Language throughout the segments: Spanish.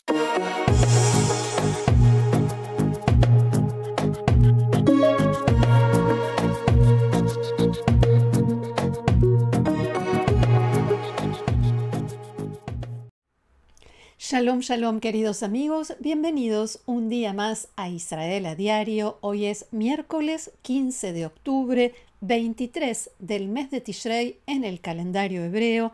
Shalom, shalom, queridos amigos, bienvenidos un día más a Israel a Diario. Hoy es miércoles 15 de octubre, 23 del mes de Tishrei en el calendario hebreo,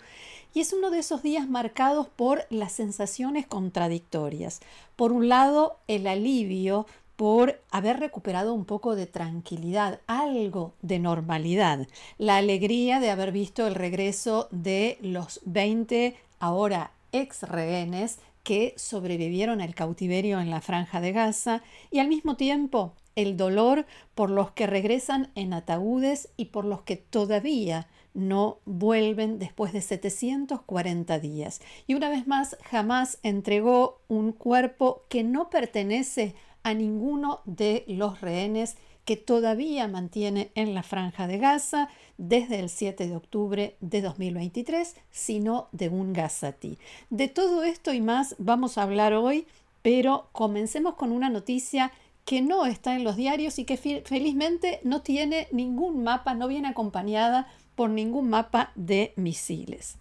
y es uno de esos días marcados por las sensaciones contradictorias. Por un lado, el alivio por haber recuperado un poco de tranquilidad, algo de normalidad, la alegría de haber visto el regreso de los 20 ahora ex rehenes que sobrevivieron al cautiverio en la Franja de Gaza, y al mismo tiempo el dolor por los que regresan en ataúdes y por los que todavía no vuelven después de 740 días. Y una vez más, Hamás entregó un cuerpo que no pertenece a ninguno de los rehenes que todavía mantiene en la Franja de Gaza desde el 7 de octubre de 2023, sino de un gazatí. De todo esto y más vamos a hablar hoy, pero comencemos con una noticia que no está en los diarios y que felizmente no tiene ningún mapa, no viene acompañada por ningún mapa de misiles.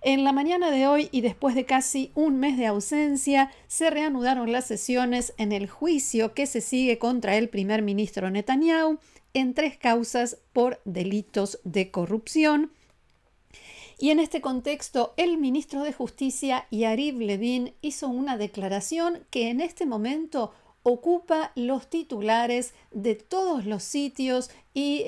En la mañana de hoy y después de casi un mes de ausencia, se reanudaron las sesiones en el juicio que se sigue contra el primer ministro Netanyahu en 3 causas por delitos de corrupción. Y en este contexto, el ministro de Justicia, Yariv Levin, hizo una declaración que en este momento ocupa los titulares de todos los sitios y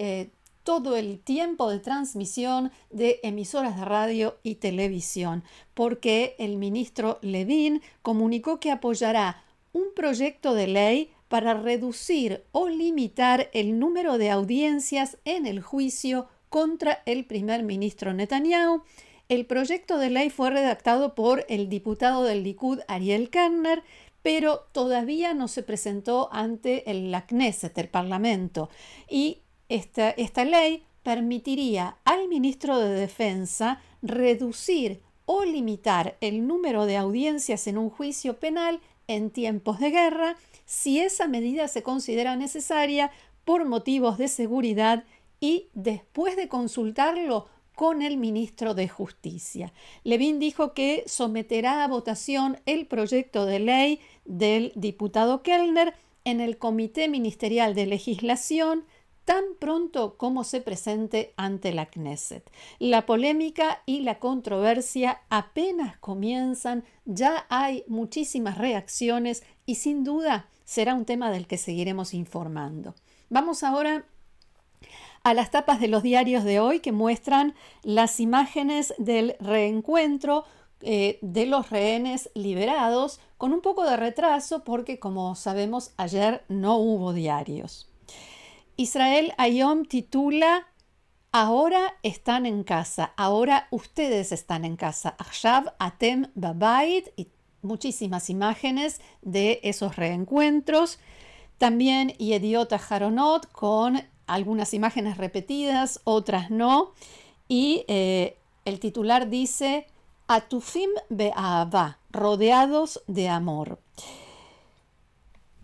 todo el tiempo de transmisión de emisoras de radio y televisión, porque el ministro Levin comunicó que apoyará un proyecto de ley para reducir o limitar el número de audiencias en el juicio contra el primer ministro Netanyahu. El proyecto de ley fue redactado por el diputado del Likud, Ariel Kantner, pero todavía no se presentó ante la Knesset, el Parlamento, y esta ley permitiría al ministro de Defensa reducir o limitar el número de audiencias en un juicio penal en tiempos de guerra si esa medida se considera necesaria por motivos de seguridad y después de consultarlo con el ministro de Justicia. Levin dijo que someterá a votación el proyecto de ley del diputado Kellner en el Comité Ministerial de Legislación tan pronto como se presente ante la Knesset. La polémica y la controversia apenas comienzan, ya hay muchísimas reacciones y sin duda será un tema del que seguiremos informando. Vamos ahora a las tapas de los diarios de hoy que muestran las imágenes del reencuentro de los rehenes liberados con un poco de retraso porque, como sabemos, ayer no hubo diarios. Israel Hayom titula: ahora están en casa, ahora ustedes están en casa. Achshav atem babayit, y muchísimas imágenes de esos reencuentros. También Yediot Aharonot con algunas imágenes repetidas, otras no. Y el titular dice: Atufim be'ahava, rodeados de amor.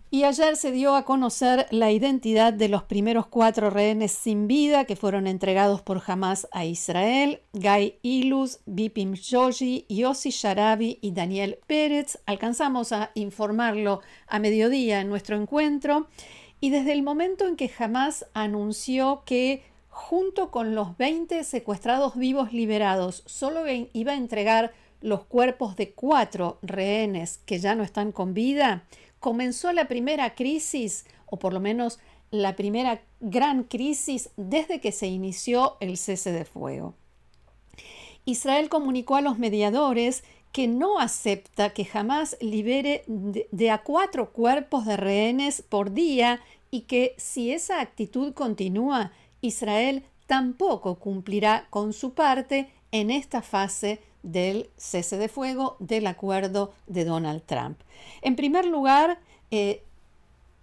Y ayer se dio a conocer la identidad de los primeros 4 rehenes sin vida que fueron entregados por Hamás a Israel: Guy Iluz, Bipin Joshi, Yossi Sharabi y Daniel Pérez. Alcanzamos a informarlo a mediodía en nuestro encuentro. Y desde el momento en que Hamás anunció que junto con los 20 secuestrados vivos liberados solo iba a entregar los cuerpos de 4 rehenes que ya no están con vida, comenzó la primera crisis, o por lo menos la primera gran crisis desde que se inició el cese de fuego. Israel comunicó a los mediadores que no acepta que Hamás libere de a 4 cuerpos de rehenes por día y que si esa actitud continúa, Israel tampoco cumplirá con su parte en esta fase del cese de fuego del acuerdo de Donald Trump. En primer lugar,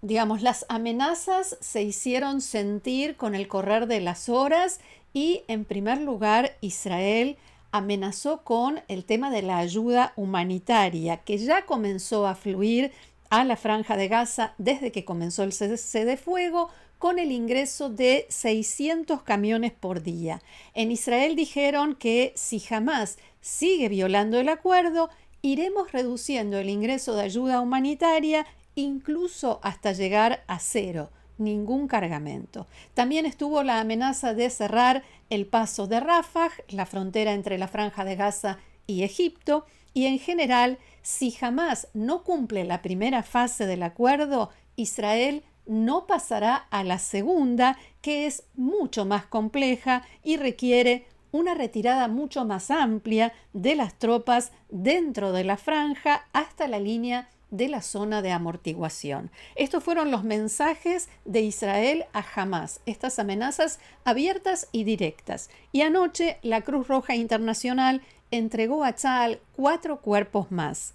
las amenazas se hicieron sentir con el correr de las horas y, en primer lugar, Israel amenazó con el tema de la ayuda humanitaria, que ya comenzó a fluir a la Franja de Gaza desde que comenzó el cese de fuego, con el ingreso de 600 camiones por día. En Israel dijeron que si Hamás sigue violando el acuerdo, iremos reduciendo el ingreso de ayuda humanitaria incluso hasta llegar a cero, ningún cargamento. También estuvo la amenaza de cerrar el paso de Rafah, la frontera entre la Franja de Gaza y Egipto, y en general, si Hamás no cumple la primera fase del acuerdo, Israel no pasará a la segunda, que es mucho más compleja y requiere una retirada mucho más amplia de las tropas dentro de la franja hasta la línea de la zona de amortiguación. Estos fueron los mensajes de Israel a Hamás, estas amenazas abiertas y directas. Y anoche la Cruz Roja Internacional entregó a Tzahal 4 cuerpos más.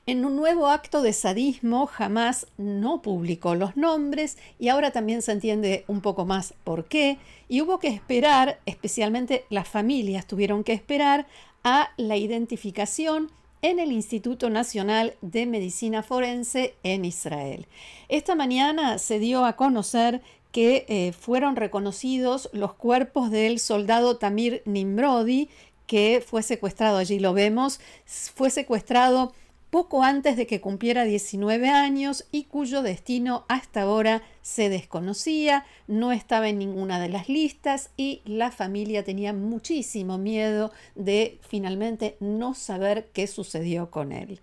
En un nuevo acto de sadismo, Hamás no publicó los nombres y ahora también se entiende un poco más por qué. Y hubo que esperar, especialmente las familias tuvieron que esperar a la identificación en el Instituto Nacional de Medicina Forense en Israel. Esta mañana se dio a conocer que fueron reconocidos los cuerpos del soldado Tamir Nimrodi, que fue secuestrado, allí lo vemos, fue secuestrado poco antes de que cumpliera 19 años y cuyo destino hasta ahora se desconocía, no estaba en ninguna de las listas y la familia tenía muchísimo miedo de finalmente no saber qué sucedió con él.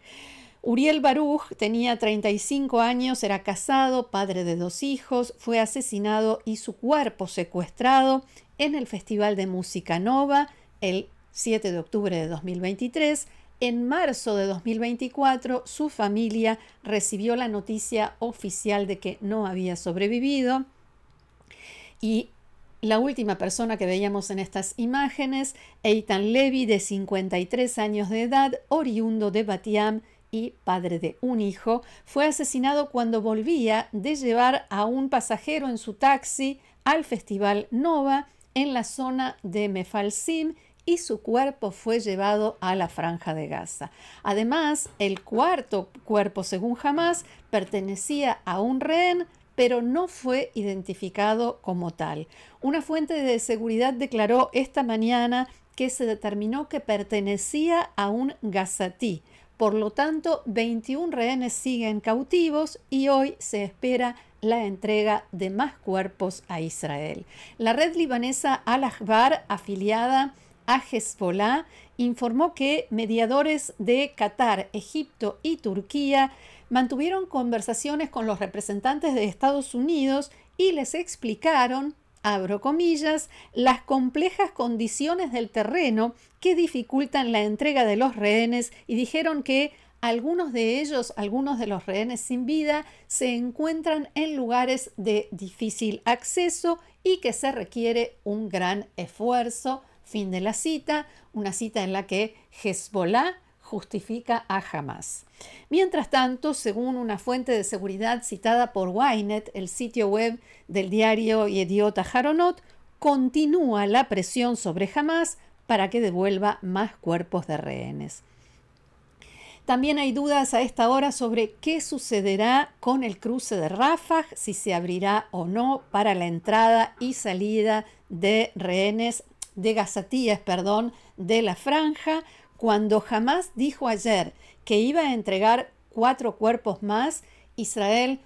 Uriel Baruch tenía 35 años, era casado, padre de 2 hijos, fue asesinado y su cuerpo secuestrado en el Festival de Música Nova el 7 de octubre de 2023. En marzo de 2024, su familia recibió la noticia oficial de que no había sobrevivido. Y la última persona que veíamos en estas imágenes, Eitan Levi, de 53 años de edad, oriundo de Bat Yam y padre de un hijo, fue asesinado cuando volvía de llevar a un pasajero en su taxi al Festival Nova en la zona de Mefalsim, y su cuerpo fue llevado a la Franja de Gaza. Además, el cuarto cuerpo, según Hamás, pertenecía a un rehén, pero no fue identificado como tal. Una fuente de seguridad declaró esta mañana que se determinó que pertenecía a un gazatí. Por lo tanto, 21 rehenes siguen cautivos y hoy se espera la entrega de más cuerpos a Israel. La red libanesa Al-Ahbar, afiliada a Hezbollah, informó que mediadores de Qatar, Egipto y Turquía mantuvieron conversaciones con los representantes de Estados Unidos y les explicaron, abro comillas, las complejas condiciones del terreno que dificultan la entrega de los rehenes y dijeron que algunos de los rehenes sin vida, se encuentran en lugares de difícil acceso y que se requiere un gran esfuerzo. Fin de la cita, una cita en la que Hezbollah justifica a Hamás. Mientras tanto, según una fuente de seguridad citada por Ynet, el sitio web del diario Yediot Aharonot, continúa la presión sobre Hamás para que devuelva más cuerpos de rehenes. También hay dudas a esta hora sobre qué sucederá con el cruce de Rafah, si se abrirá o no para la entrada y salida de rehenes, de gazatíes, de la franja. Cuando Hamás dijo ayer que iba a entregar 4 cuerpos más, Israel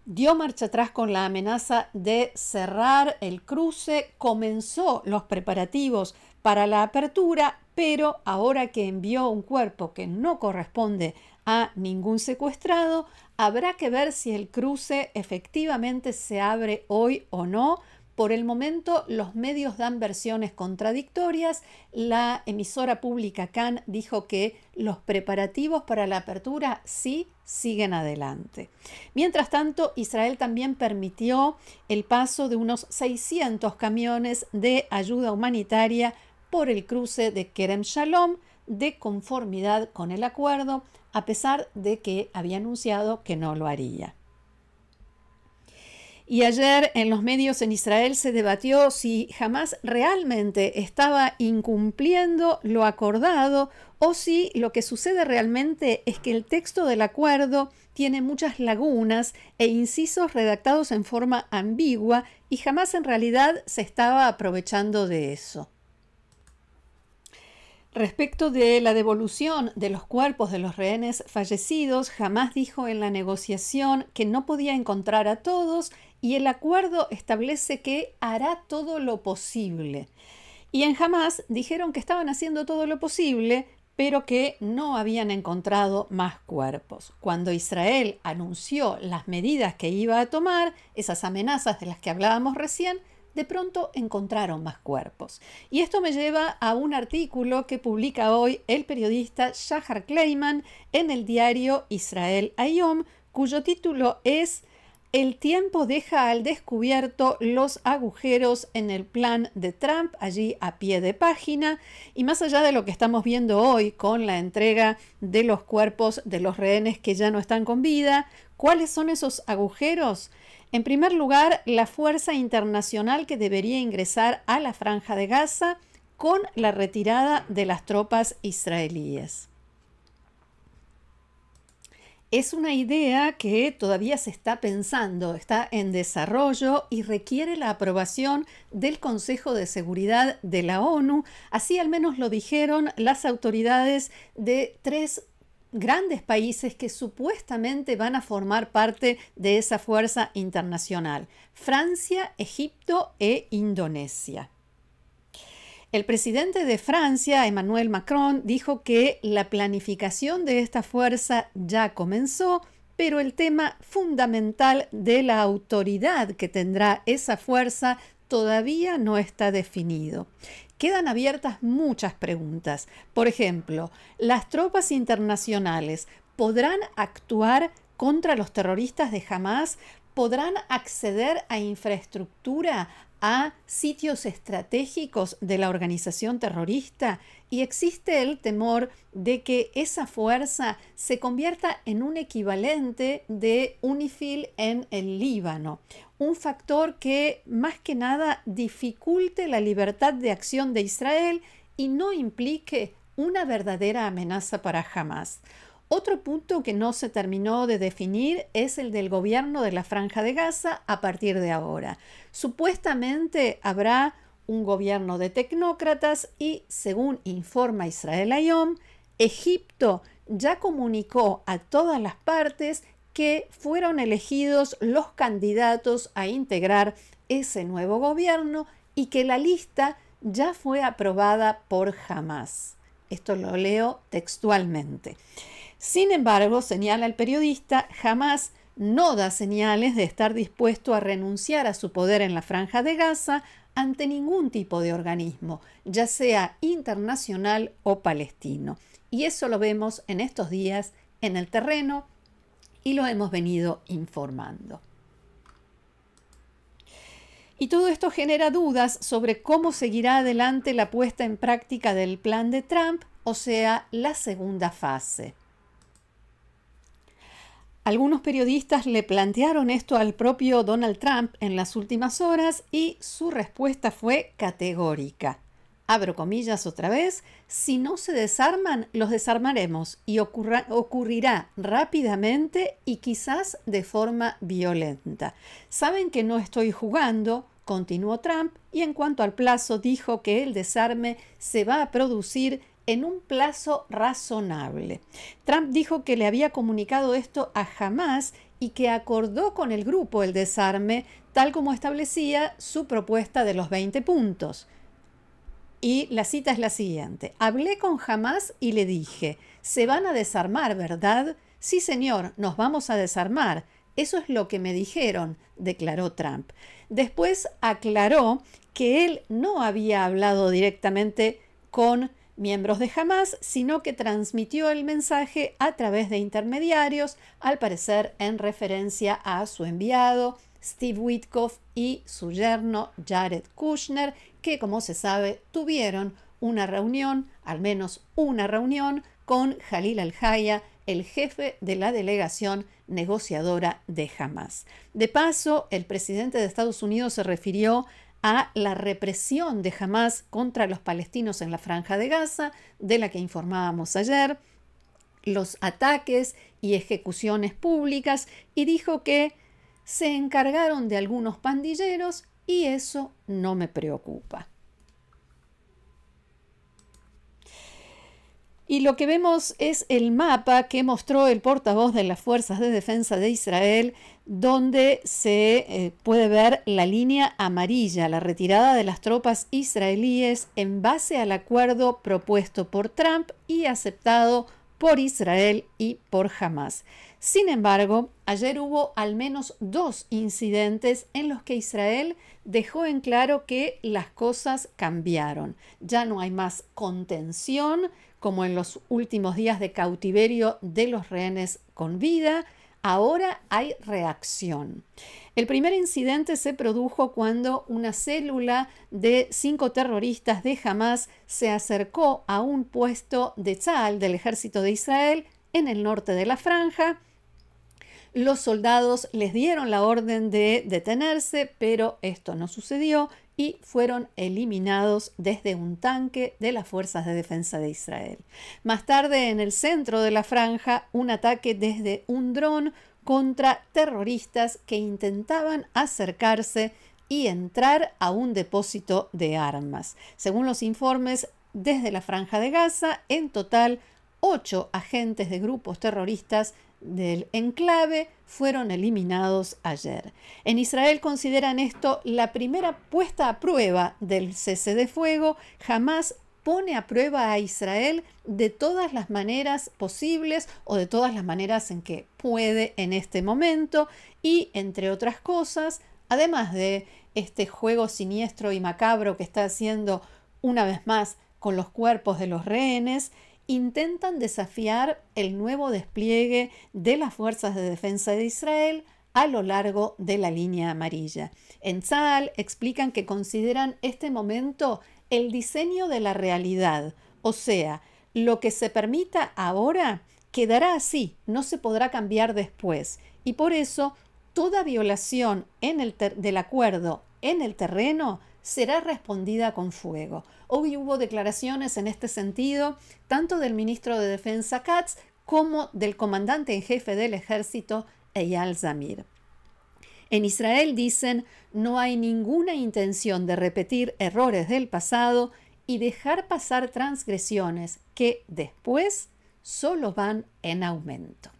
dio marcha atrás con la amenaza de cerrar el cruce, comenzó los preparativos para la apertura, pero ahora que envió un cuerpo que no corresponde a ningún secuestrado, habrá que ver si el cruce efectivamente se abre hoy o no. Por el momento, los medios dan versiones contradictorias. La emisora pública Kan dijo que los preparativos para la apertura sí siguen adelante. Mientras tanto, Israel también permitió el paso de unos 600 camiones de ayuda humanitaria por el cruce de Kerem Shalom, de conformidad con el acuerdo, a pesar de que había anunciado que no lo haría. Y ayer en los medios en Israel se debatió si Hamás realmente estaba incumpliendo lo acordado o si lo que sucede realmente es que el texto del acuerdo tiene muchas lagunas e incisos redactados en forma ambigua y Hamás en realidad se estaba aprovechando de eso. Respecto de la devolución de los cuerpos de los rehenes fallecidos, Hamás dijo en la negociación que no podía encontrar a todos y el acuerdo establece que hará todo lo posible. Y en Hamás dijeron que estaban haciendo todo lo posible, pero que no habían encontrado más cuerpos. Cuando Israel anunció las medidas que iba a tomar, esas amenazas de las que hablábamos recién, de pronto encontraron más cuerpos. Y esto me lleva a un artículo que publica hoy el periodista Shahar Kleiman en el diario Israel Hayom, cuyo título es "El tiempo deja al descubierto los agujeros en el plan de Trump", allí a pie de página. Y más allá de lo que estamos viendo hoy con la entrega de los cuerpos de los rehenes que ya no están con vida, ¿cuáles son esos agujeros? En primer lugar, la fuerza internacional que debería ingresar a la Franja de Gaza con la retirada de las tropas israelíes. Es una idea que todavía se está pensando, está en desarrollo y requiere la aprobación del Consejo de Seguridad de la ONU. Así al menos lo dijeron las autoridades de 3 grandes países que supuestamente van a formar parte de esa fuerza internacional: Francia, Egipto e Indonesia. El presidente de Francia, Emmanuel Macron, dijo que la planificación de esta fuerza ya comenzó, pero el tema fundamental de la autoridad que tendrá esa fuerza todavía no está definido. Quedan abiertas muchas preguntas. Por ejemplo, ¿las tropas internacionales podrán actuar contra los terroristas de Hamás? ¿Podrán acceder a infraestructura, a sitios estratégicos de la organización terrorista? Y existe el temor de que esa fuerza se convierta en un equivalente de UNIFIL en el Líbano, un factor que más que nada dificulte la libertad de acción de Israel y no implique una verdadera amenaza para Hamás. Otro punto que no se terminó de definir es el del gobierno de la Franja de Gaza a partir de ahora. Supuestamente habrá un gobierno de tecnócratas y, según informa Israel Hayom, Egipto ya comunicó a todas las partes que fueron elegidos los candidatos a integrar ese nuevo gobierno y que la lista ya fue aprobada por Hamás. Esto lo leo textualmente. Sin embargo, señala el periodista, Hamás no da señales de estar dispuesto a renunciar a su poder en la Franja de Gaza ante ningún tipo de organismo, ya sea internacional o palestino. Y eso lo vemos en estos días en el terreno y lo hemos venido informando. Y todo esto genera dudas sobre cómo seguirá adelante la puesta en práctica del plan de Trump, o sea, la segunda fase. Algunos periodistas le plantearon esto al propio Donald Trump en las últimas horas y su respuesta fue categórica. Abro comillas otra vez: si no se desarman, los desarmaremos y ocurrirá rápidamente y quizás de forma violenta. Saben que no estoy jugando, continuó Trump, y en cuanto al plazo dijo que el desarme se va a producir en un plazo razonable. Trump dijo que le había comunicado esto a Hamás y que acordó con el grupo el desarme tal como establecía su propuesta de los 20 puntos. Y la cita es la siguiente: hablé con Hamás y le dije, se van a desarmar, ¿verdad? Sí, señor, nos vamos a desarmar. Eso es lo que me dijeron, declaró Trump. Después aclaró que él no había hablado directamente con miembros de Hamás, sino que transmitió el mensaje a través de intermediarios, al parecer en referencia a su enviado, Steve Witkoff, y su yerno, Jared Kushner, que, como se sabe, tuvieron una reunión, al menos una reunión, con Jalil al-Haya, el jefe de la delegación negociadora de Hamás. De paso, el presidente de Estados Unidos se refirió a la represión de Hamás contra los palestinos en la Franja de Gaza, de la que informábamos ayer, los ataques y ejecuciones públicas, y dijo que se encargaron de algunos pandilleros y eso no me preocupa. Y lo que vemos es el mapa que mostró el portavoz de las Fuerzas de Defensa de Israel, donde se puede ver la línea amarilla, la retirada de las tropas israelíes en base al acuerdo propuesto por Trump y aceptado por Israel y por Hamás. Sin embargo, ayer hubo al menos 2 incidentes en los que Israel dejó en claro que las cosas cambiaron. Ya no hay más contención, como en los últimos días de cautiverio de los rehenes con vida. Ahora hay reacción. El primer incidente se produjo cuando una célula de 5 terroristas de Hamás se acercó a un puesto de Tzahal, del ejército de Israel, en el norte de la franja. Los soldados les dieron la orden de detenerse, pero esto no sucedió y fueron eliminados desde un tanque de las Fuerzas de Defensa de Israel. Más tarde, en el centro de la franja, un ataque desde un dron contra terroristas que intentaban acercarse y entrar a un depósito de armas. Según los informes, desde la Franja de Gaza, en total, 8 agentes de grupos terroristas del enclave fueron eliminados ayer. En Israel consideran esto la primera puesta a prueba del cese de fuego. Hamás pone a prueba a Israel de todas las maneras posibles o de todas las maneras en que puede en este momento y, entre otras cosas, además de este juego siniestro y macabro que está haciendo una vez más con los cuerpos de los rehenes, intentan desafiar el nuevo despliegue de las Fuerzas de Defensa de Israel a lo largo de la línea amarilla. En Tzahal explican que consideran este momento el diseño de la realidad, o sea, lo que se permita ahora quedará así, no se podrá cambiar después, y por eso toda violación del acuerdo en el terreno será respondida con fuego. Hoy hubo declaraciones en este sentido, tanto del ministro de Defensa Katz como del comandante en jefe del ejército Eyal Zamir. En Israel dicen, no hay ninguna intención de repetir errores del pasado y dejar pasar transgresiones que después solo van en aumento.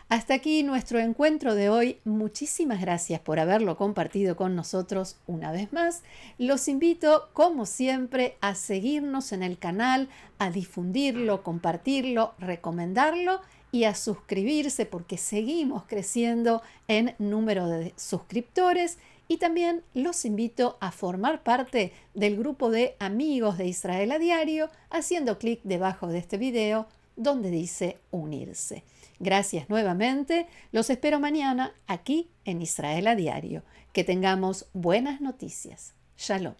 Hasta aquí nuestro encuentro de hoy. Muchísimas gracias por haberlo compartido con nosotros una vez más. Los invito, como siempre, a seguirnos en el canal, a difundirlo, compartirlo, recomendarlo y a suscribirse porque seguimos creciendo en número de suscriptores. Y también los invito a formar parte del grupo de amigos de Israel a Diario haciendo clic debajo de este video donde dice unirse. Gracias nuevamente. Los espero mañana aquí en Israel a Diario. Que tengamos buenas noticias. Shalom.